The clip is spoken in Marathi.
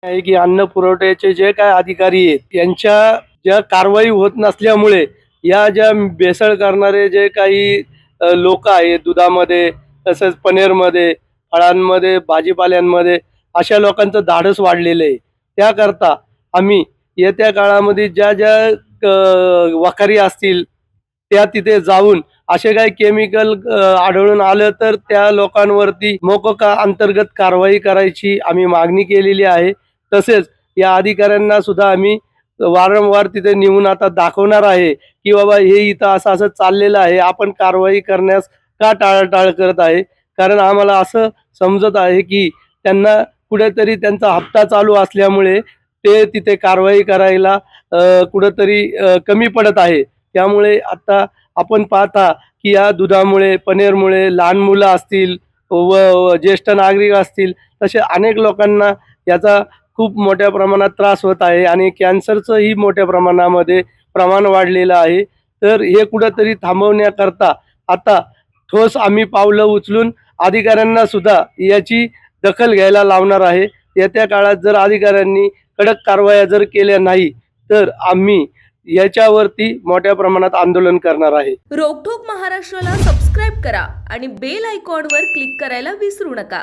आहे की अन्न पुरवठ्याचे जे काय अधिकारी आहेत यांच्या ज्या कारवाई होत नसल्यामुळे या ज्या भेसळ करणारे जे काही लोक आहेत दुधामध्ये, तसंच पनीरमध्ये, फळांमध्ये, भाजीपाल्यांमध्ये अशा लोकांचं धाडस वाढलेलं आहे. त्याकरता आम्ही येत्या काळामध्ये ज्या ज्या वखारी असतील त्या तिथे जाऊन असे काही केमिकल आढळून आलं तर त्या लोकांवरती मोकोका अंतर्गत कारवाई करायची आम्ही मागणी केलेली आहे. तसेच या अधिकाऱ्यांना सुद्धा आम्ही वारंवार तिथे नेऊन आता दाखवणार आहे, की बाबा हे इथं असं-असं चाललेलं आहे. आपण कारवाई करण्यास का टाळाटाळ करत आहे? कारण आम्हाला असं समजत आहे, की त्यांना कुठेतरी त्यांचा हप्ता चालू असल्यामुळे ते तिथे कारवाई करायला कुठेतरी कमी पडत आहे. त्यामुळे आता आपण पाहता, की या दुधामुळे, पनीरमुळे लहान मुलं असतील व ज्येष्ठ नागरिक असतील, तसे अनेक लोकांना याचा खूप मोठ्या प्रमाणात त्रास होत आहे आणि कॅन्सरचंही मोठ्या प्रमाणामध्ये प्रमाण वाढलेलं आहे. तर हे कुठेतरी थांबवण्याकरता आता ठोस आम्ही पावलं उचलून अधिकाऱ्यांना सुद्धा याची दखल घ्यायला लावणार आहे. येत्या काळात जर अधिकाऱ्यांनी कडक कारवाया जर केल्या नाही, तर आम्ही याच्यावरती मोठ्या प्रमाणात आंदोलन करणार आहे. रोकठोक महाराष्ट्राला सबस्क्राईब करा आणि बेल आयकॉनवर क्लिक करायला विसरू नका.